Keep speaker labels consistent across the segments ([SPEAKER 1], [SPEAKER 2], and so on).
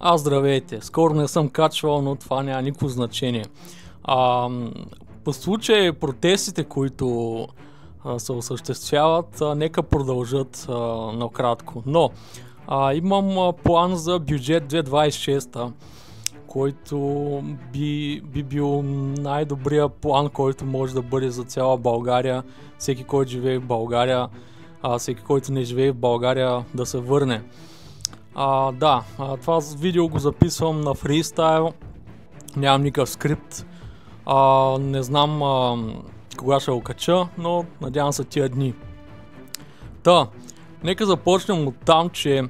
[SPEAKER 1] Здравейте! Скоро не съм качвал, но това няма никакво значение. По случай протестите, които се осъществяват, нека продължат накратко. Но имам план за бюджет 2026, който би бил най-добрият план, който може да бъде за цяла България. Всеки, който живее в България, всеки, който не живее в България, да се върне. Това видео го записвам на фристайл, нямам никакъв скрипт, не знам кога ще го кача, но надявам се тия дни. Нека започнем от там, че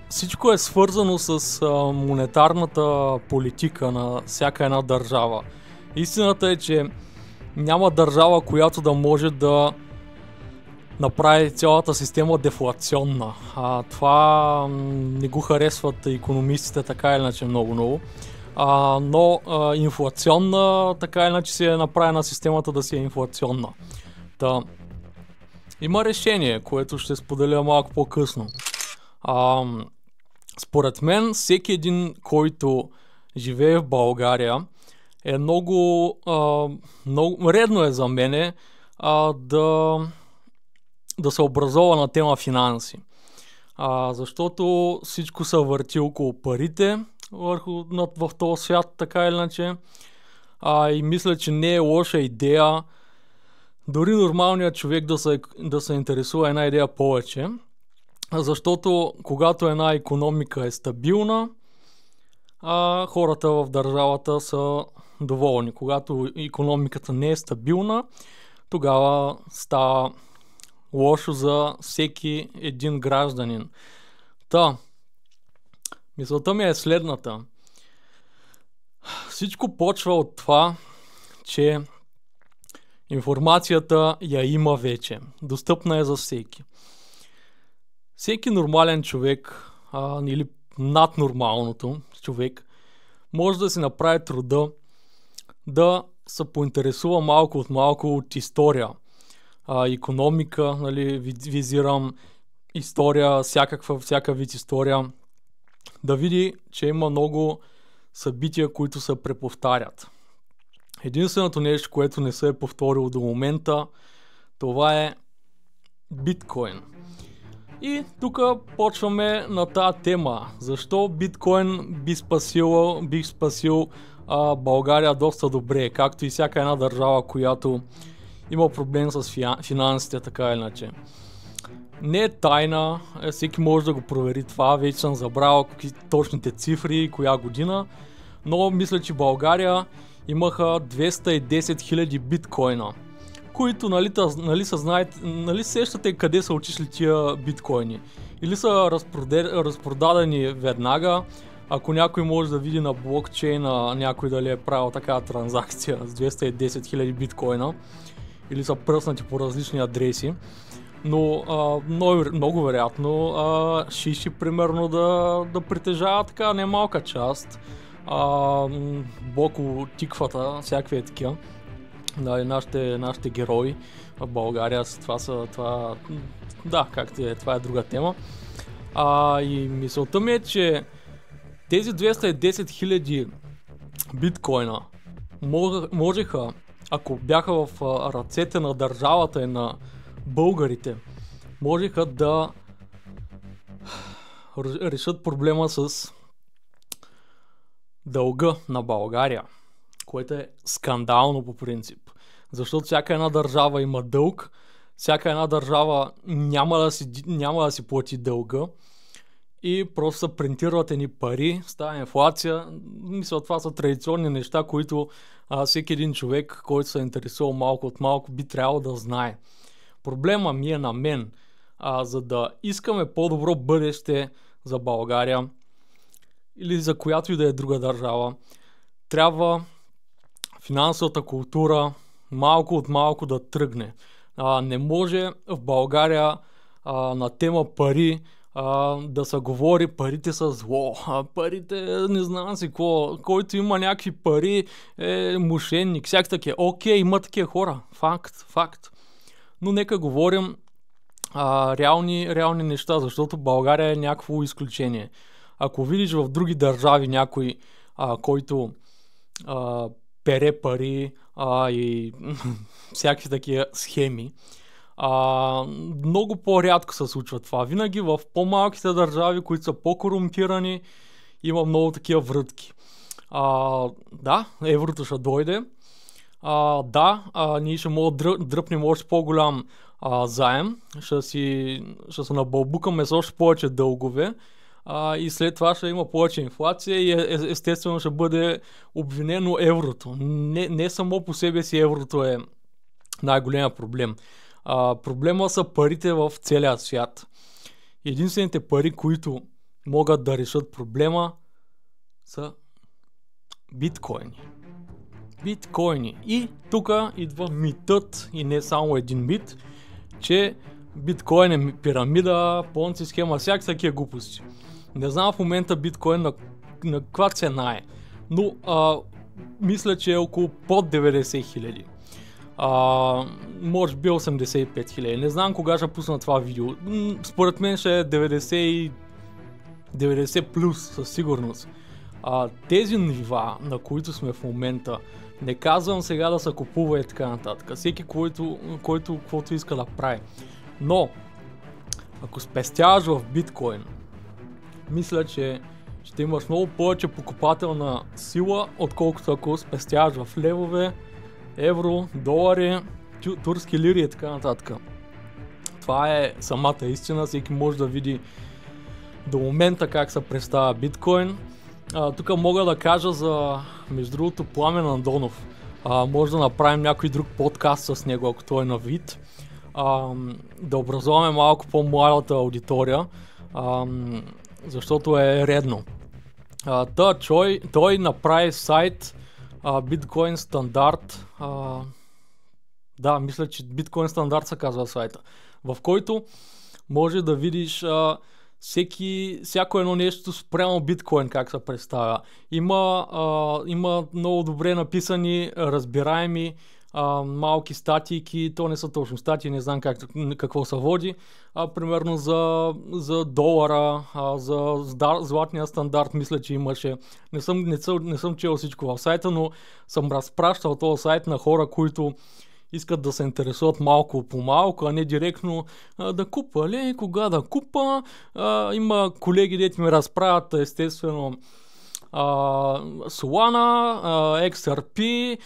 [SPEAKER 1] всичко е свързано с монетарната политика на всяка една държава. Истината е, че няма държава, която да може да направи цялата система дефлационна. Това не го харесват икономистите така или иначе много. Но инфлационна така или иначе си е направена системата да си е инфлационна. Има решение, което ще споделя малко по-късно. Според мен всеки един, който живее в България, е много редно е за мене да се образова на тема финанси. Защото всичко се върти около парите в този свят, така или иначе. И мисля, че не е лоша идея дори нормалният човек да се интересува една идея повече. Защото когато една икономика е стабилна, хората в държавата са доволни. Когато икономиката не е стабилна, тогава става лошо за всеки един гражданин. Мисълта ми е следната. Всичко почва от това, че информацията я има вече. Достъпна е за всеки. Всеки нормален човек или наднормалното човек може да си направи труда да се поинтересува малко от история. Икономика, визирам история, всяка вид история, да види, че има много събития, които се преповтарят. Единственото нещо, което не се е повторило до момента, това е биткоин. И тук почваме на тази тема. Защо биткоин би спасил България доста добре, както и всяка една държава, която има проблем с финансите, така или иначе. Не е тайна, всеки може да го провери това, вече съм забрал какви точните цифри и коя година, но мисля, че България имаха 210 000 биткоина, които нали сещате къде са отишли тия биткоини. Или са разпродадени веднага, ако някой може да види на блокчейна някой дали е правил такава транзакция с 210 000 биткоина, или са пръснати по различни адреси, но много вероятно Шиши примерно да притежава така немалка част, Боко Тиквата, всякакви такива. Нашите герои в България, това е друга тема. И мисълта ми е, че тези 210 000 биткоина можеха, ако бяха в ръцете на държавата и на българите, можеха да решат проблема с дълга на България, което е скандално по принцип. Защото всяка една държава има дълг, всяка една държава няма да си плати дълга и просто се принтират едни пари, става инфлация. Мисля, това са традиционни неща, които всеки един човек, който се интересува малко от малко, би трябвало да знае. Проблема ми е на мен. За да искаме по-добро бъдеще за България или за която и да е друга държава, трябва финансовата култура малко от малко да тръгне. Не може в България на тема пари да се говори парите са зло, парите не знам си какво, който има някакви пари е мошенник, всяки такива. Окей, има такива хора, факт. Но нека говорим реални неща, защото България е някакво изключение. Ако видиш в други държави някой, който пере пари и всякакви такива схеми, много по-рядко се случва това. Винаги в по-малките държави, които са по-корумпирани, има много такива врътки. Да, еврото ще дойде. Ние ще можем да дръпнем още по-голям заем. Ще се набълбукаме с още повече дългове. И след това ще има повече инфлация и естествено ще бъде обвинено еврото. Не само по себе си еврото е най-големия проблем. Проблема са парите в целия свят. Единствените пари, които могат да решат проблема, са биткоини. И тук идва митът, и не само един мит, че биткоин е пирамида, понци схема, всякакви глупости. Не знам в момента биткоин на каква цена е, но мисля, че е около под 90 хиляди. Може би 85 хиляди. Не знам кога ще пусна това видео. Според мен ще е 90 плюс със сигурност. Тези нива, на които сме в момента, не казвам сега да се купува и така нататък. Всеки, който каквото иска да прави. Но, ако спестяваш в биткоин, мисля, че ще имаш много повече покупателна сила, отколкото ако спестяваш в левове, евро, долари, турски лири и така нататък. Това е самата истина, всеки може да види до момента как се представя биткоин. Тук мога да кажа за, между другото, Пламен Андонов. Може да направим някой друг подкаст с него, ако той е на вид. Да образуваме малко по-младата аудитория, защото е редно. Той направи сайт Bitcoin Standard. Да, мисля, че Bitcoin Standard се казва сайта, в който може да видиш всяко едно нещо спрямо биткоин как се представя. Има много добре написани, разбираеми малки статийки, то не са точно статии, не знам какво се води, примерно за долара, за златния стандарт, мисля, че имаше. Не съм чел всичко в сайта, но съм разпращал този сайт на хора, които искат да се интересуват малко по малко, а не директно да купа ли, кога да купа. Има колеги, дето ми разправят естествено Solana, XRP,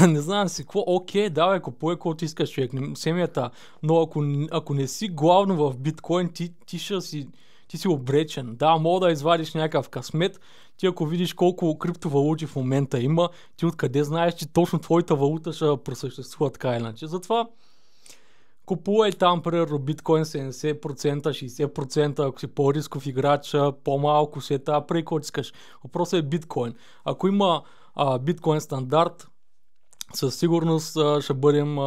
[SPEAKER 1] не знам си какво. Окей, давай, купуй каквото искаш, човек, семията, но ако не си главно в биткоин, ти си обречен. Да, мога да извадиш някакъв късмет. Ти ако видиш колко криптовалути в момента има, ти откъде знаеш, че точно твоята валута ще просъществува така иначе. Затова купувай там, примерно, биткоин 70%, 60%, ако си по-рисков играч, по-малко си е тази, преди който искаш. Въпросът е биткоин. Ако има биткоин стандарт, със сигурност ще бъдем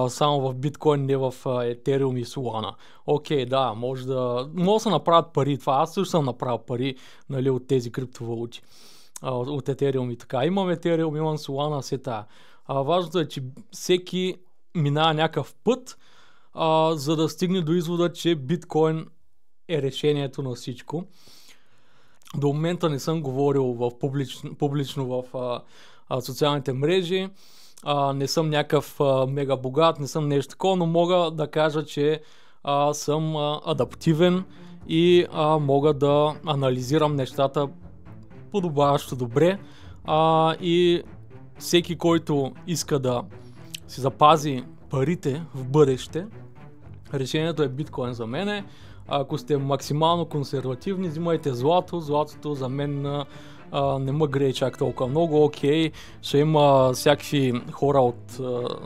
[SPEAKER 1] само в биткоин, не в Ethereum и Solana. Окей, да, може да се направят пари. Това аз също съм направил пари, нали, от тези криптовалути. От Ethereum и така. Имам Ethereum, имам Solana, все тая. Важното е, че всеки минава някакъв път, за да стигне до извода, че биткоин е решението на всичко. До момента не съм говорил публично в социалните мрежи. Не съм някакъв мега богат, не съм нещо такова, но мога да кажа, че съм адаптивен и мога да анализирам нещата подобаващо добре. И всеки, който иска да си запази парите в бъдеще, решението е биткоин за мен. Ако сте максимално консервативни, взимайте злато. Златото за мен не ме грее чак толкова много. Окей, ще има всякакви хора от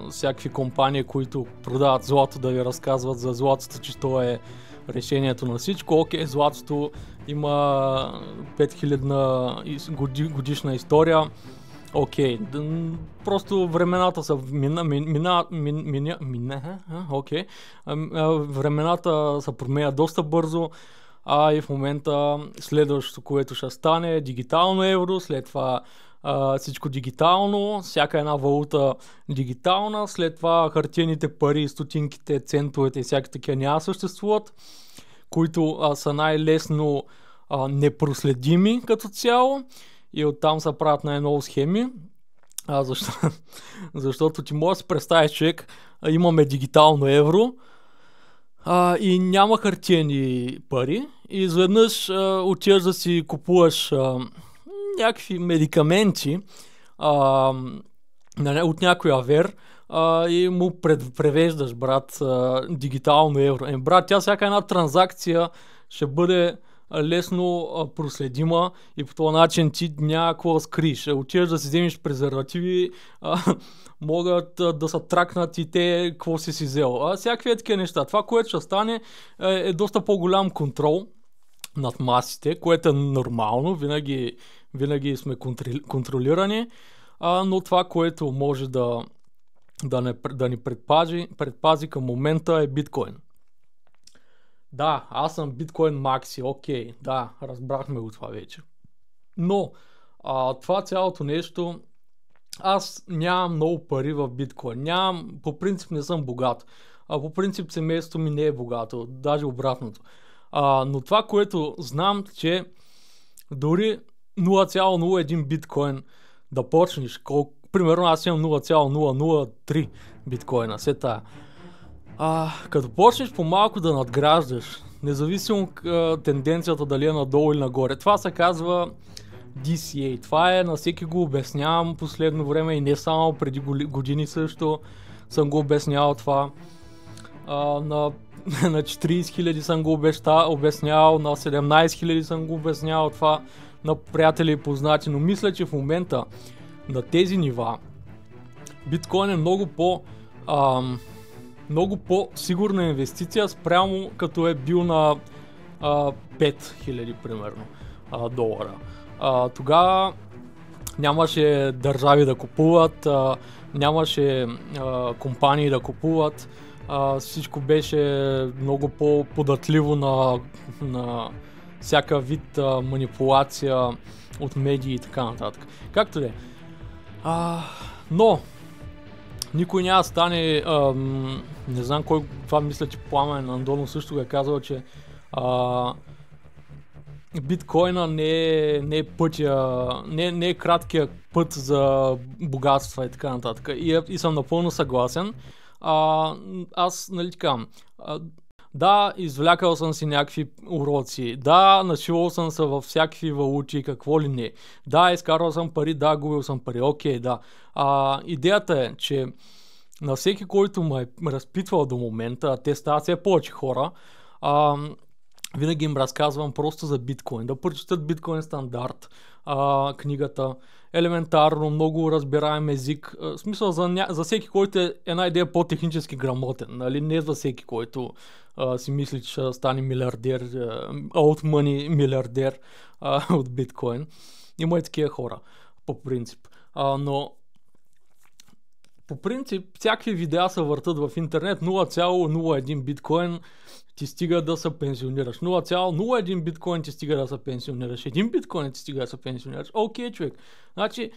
[SPEAKER 1] всякакви компании, които продават злато, да ви разказват за златото, че то е решението на всичко. Окей, златото има 5000 годишна история. Окей, просто времената са времената се променят доста бързо, и в момента следващото, което ще стане, е дигитално евро, след това всичко дигитално, всяка една валута дигитална, след това хартиените пари, стотинките, центовете и всяки такива няма съществуват, които са най-лесно непроследими като цяло и оттам се правят най-много схеми. Защото ти можеш да си представиш, човек, имаме дигитално евро и няма хартиени пари и изведнъж отиваш да си купуваш някакви медикаменти от някой авер и му превеждаш, брат, дигитално евро. Брат, тя всяка една транзакция ще бъде лесно проследима и по този начин ти няма какво да скриеш. Отиваш да си вземеш презервативи, могат да са тракнат и те какво си взел. Всякакви такива неща. Това, което ще стане, е доста по-голям контрол над масите, което е нормално, винаги сме контролирани, но това, което може да ни предпази към момента е биткоин. Да, аз съм биткоин макси, окей, да, разбрахме го това вече. Но това цялото нещо, аз нямам много пари в биткоин. По принцип не съм богат. По принцип семейството ми не е богато, даже обратното. Но това, което знам, че дори 0,01 биткоин да почнеш, примерно аз имам 0,003 биткоина, все тая. Като почнеш по-малко да надграждаш, независимо тенденцията дали е надолу или нагоре, това се казва DCA. Това на всеки го обяснявам последно време и не само преди години също съм го обяснявал това. На 40 000 съм го обяснявал, на 17 000 съм го обяснявал това на приятели и познати, но мисля, че в момента на тези нива биткоин е много по-сигурна инвестиция спрямо като е бил на 5000 примерно долара. Тогава нямаше държави да купуват, нямаше компании да купуват, всичко беше много по-податливо на всяка вид манипулация от медии и така нататък. Както де. Но никой няма да стане, не знам кой, това мисля, че Пламен Андонов също го е казал, че биткоина не е пътя, не е краткият път за богатства и така нататък. И съм напълно съгласен. Аз, нали така, да, извлякал съм си някакви уроци, да, нашивал съм се във всякакви валути, какво ли не. Да, изкарвал съм пари, да, губил съм пари, окей, да. Идеята е, че на всеки, който ме е разпитвал до момента, те стават все повече хора, винаги им разказвам просто за биткоин, да прочитат биткоин стандарт, книгата, елементарно, много разбираем език, в смисъл за всеки, който е една идея по-технически грамотен, нали? Не за всеки, който си мисли, че ще стане милиардер, old money милиардер от биткоин. Има и такива хора, по принцип. Но по принцип, всякакви видеа се въртат в интернет, 0,01 биткоин ти стига да се пенсионираш. 0,01 биткоин ти стига да се пенсионираш. 1 биткоин ти стига да се пенсионираш. Окей, човек. Значи,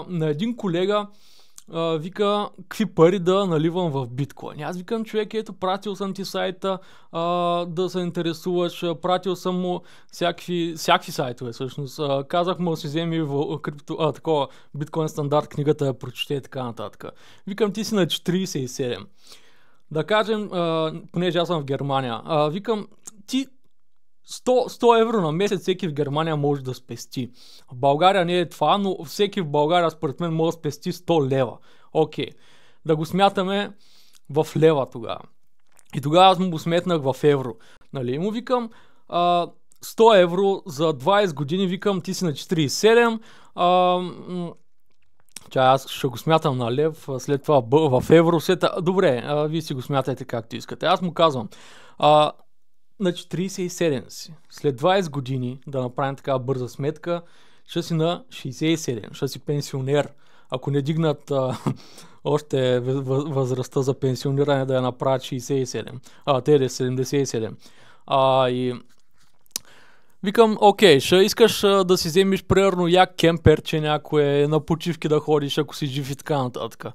[SPEAKER 1] на един колега вика, какви пари да наливам в биткоин. Аз викам, човек, ето, пратил съм ти сайта да се интересуваш, пратил съм му всякакви сайтове, всъщност. Казах му да си вземи такова биткоин стандарт, книгата я прочете и така нататък. Викам, ти си на 47. Да кажем, понеже аз съм в Германия, викам, ти 100 евро на месец всеки в Германия може да спести. В България не е това, но всеки в България според мен може да спести 100 лева. Окей. Да го смятаме в лева тогава. И тогава аз му го сметнах в евро. Нали? Му викам 100 евро за 20 години, викам, ти си на 47. Аз ще го смятам на лев, след това в евро. Добре, вие си го смятайте както искате. Аз му казвам, на 47 си. След 20 години, да направим такава бърза сметка, ще си на 67, ще си пенсионер. Ако не дигнат още възрастта за пенсиониране да я направят 67, те да е 77. И Викам, окей, ще искаш да си вземеш примерно як кемперче някое, на почивки да ходиш, ако си жив и така нататък.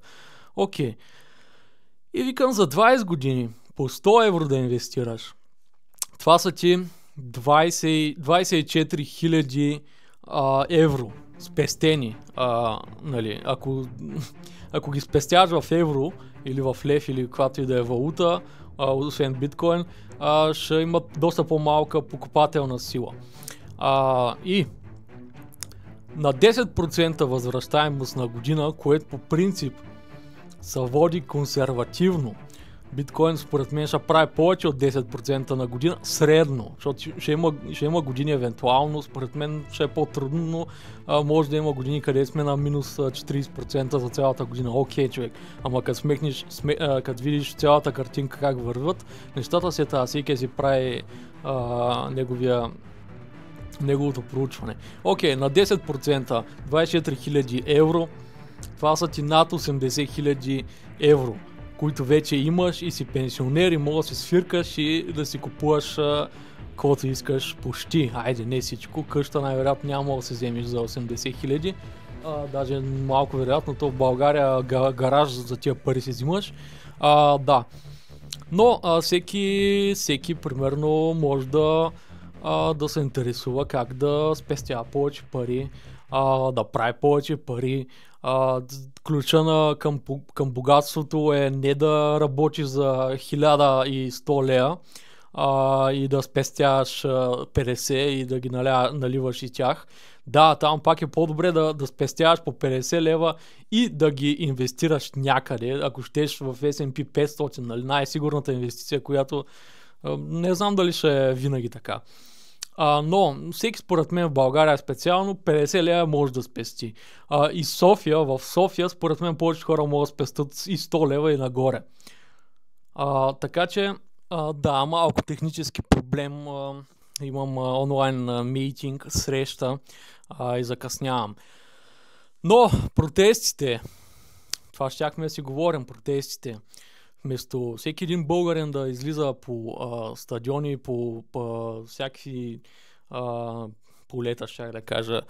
[SPEAKER 1] Окей. И викам за 20 години по 100 евро да инвестираш. Това са ти 24 000 евро спестени. Нали, ако ги спестяваш в евро или в лев или каквато и да е валута, освен биткоин, ще имат доста по-малка покупателна сила. И на 10% възвръщаемост на година, което по принцип се води консервативно. Биткоин според мен ще прави повече от 10% на година средно, защото ще има години евентуално, според мен ще е по-трудно, но може да има години, къде сме на минус 40% за цялата година. Окей, човек, ама като видиш цялата картинка как върват, нещата се тази, всеки си прави неговото проучване. Окей, на 10% 24 000 евро, това са ти над 80 000 евро, които вече имаш и си пенсионер и мога да си свиркаш и да си купуваш каквото искаш почти. Айде, не всичко, къща най-вероятно няма да се вземеш за 80 000. Даже малко вероятно, то в България гараж за тия пари си взимаш. Да. Но всеки примерно може да се интересува как да спестява повече пари, да прави повече пари. Ключа към богатството е не да работиш за 1100 лея и да спестяваш 50 и да ги наливаш и тях. Да, там пак е по-добре да спестяваш по 50 лева и да ги инвестираш някъде, ако щеш в S&P 500, нали, най-сигурната инвестиция, която не знам дали ще е винаги така. Но всеки според мен в България специално 50 лева може да спести. И в София според мен повече хора могат да спестят и 100 лева и нагоре. Така че да, малко технически проблем. Имам онлайн митинг, среща и закъснявам. Но протестите, това щяхме да си говорим, протестите. Вместо всеки един българин да излиза по стадиони, по всякакви полета, ще да кажа,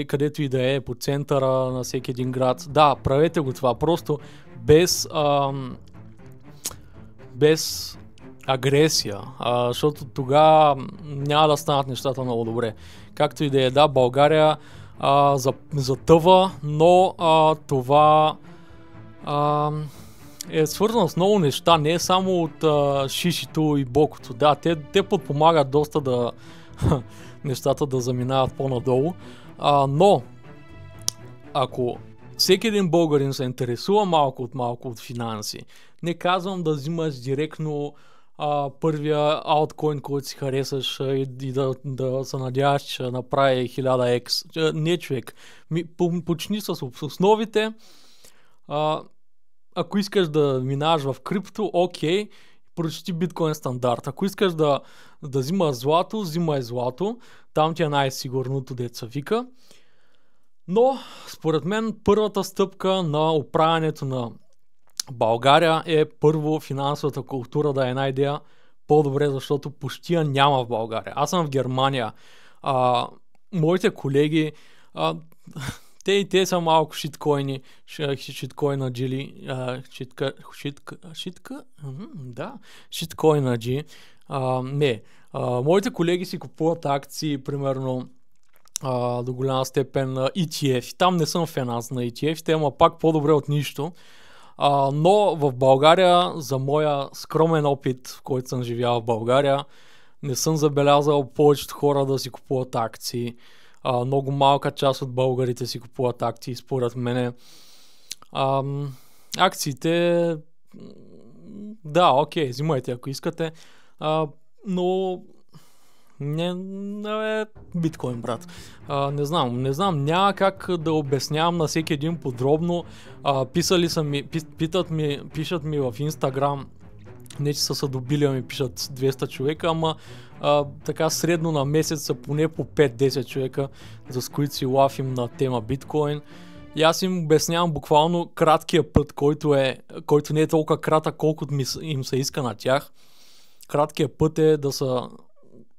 [SPEAKER 1] където и да е, по центъра на всеки един град. Да, правете го това, просто без агресия, защото тогава няма да станат нещата много добре. Както и да е, да, България затъва, но това е свързано с много неща, не е само от шишито и бокото. Да, те подпомагат доста нещата да заминават по-надолу, но ако всеки един българин се интересува малко от финанси, не казвам да взимаш директно първия алткоин, който си харесаш и да се надяваш, че направи 1000x. Не, човек. Почни с основите. Ако искаш да минаваш в крипто, окей, прочети биткоин стандарт. Ако искаш да взимаш злато, взимай злато. Там ти е най-сигурното, деца вика. Но, според мен, първата стъпка на оправянето на България е първо финансовата култура да е една идея по-добре, защото почти я няма в България. Аз съм в Германия. Моите колеги, те са малко шиткоини, шиткоинаджили, шиткоинаджи. Моите колеги си купуват акции, примерно, до голяма степен на ETF. Там не съм фен аз на ETF, те има пак по-добре от нищо. Но в България, за моя скромен опит, в който съм живял в България, не съм забелязал повечето хора да си купуват акции. Много малка част от българите си купуват акции, според мене. Акциите, да, окей, взимайте ако искате, но не е биткоин, брат. Не знам, няма как да обяснявам на всеки един подробно. Пишат ми в Инстаграм, не че са се добили, ами пишат 200 човека, ама така средно на месец са поне по 5-10 човека, за които си лафим на тема биткоин. И аз им обяснявам буквално краткия път, който не е толкова кратък, колкото им се иска на тях. Краткият път е да са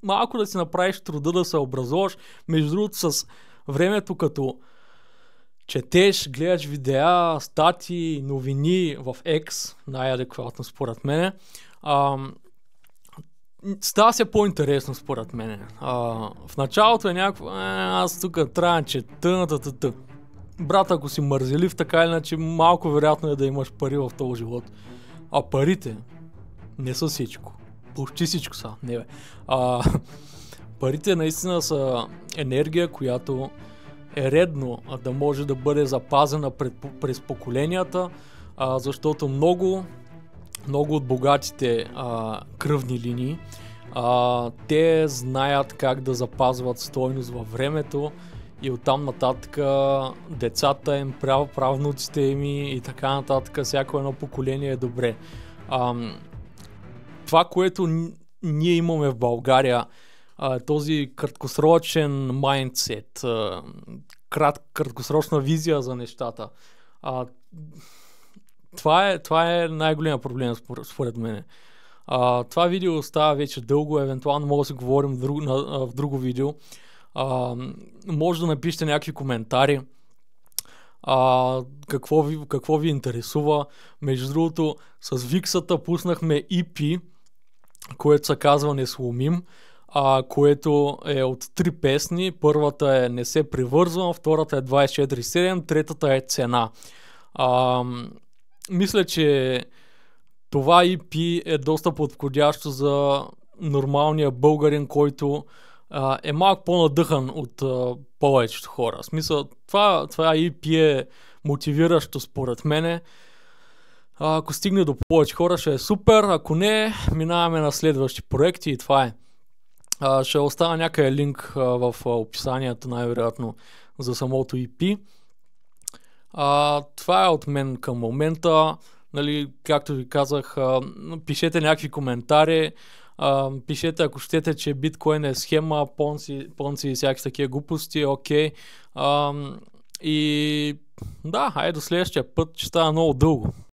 [SPEAKER 1] малко да си направиш труда да се образуваш. Между другото, с времето, като четеш, гледаш видеа, статии, новини в X, най-адекватно според мен, става се по-интересно според мен. В началото е някакво, аз тук трябва да чета, брат, ако си мързелив, така или иначе малко вероятно е да имаш пари в този живот. А парите не са всичко. Почти всичко са. Не бе. Парите наистина са енергия, която е редно да може да бъде запазена през поколенията, защото много от богатите кръвни линии, те знаят как да запазват стойност във времето и оттам нататък децата им, правнуците им и така нататък, всяко едно поколение е добре. Това, което ние имаме в България, този краткосрочен майндсет, краткосрочна визия за нещата, това е най-големият проблем според мен. Това видео става вече дълго, евентуално мога да си говорим в друго видео. Може да напишете някакви коментари. Какво ви интересува. Между другото, с Виксата пуснахме EP, което се казва Не сломим, което е от 3 песни. Първата е Не се привързвам, втората е 24/7, третата е Цена. Мисля, че това EP е доста подходящо за нормалния българин, който е малко по-надъхан от повечето хора. В смисъл, това EP е мотивиращо според мене. Ако стигне до повече хора, ще е супер. Ако не, минаваме на следващи проекти и това е. Ще оставя някъде линк в описанието, най-вероятно, за самото EP. Това е от мен към момента. Нали, както ви казах, пишете някакви коментари. Пишете, ако щете, че биткоин е схема, понци и всякакви такива глупости, окей. И да, айде до следващия път, че става много дълго.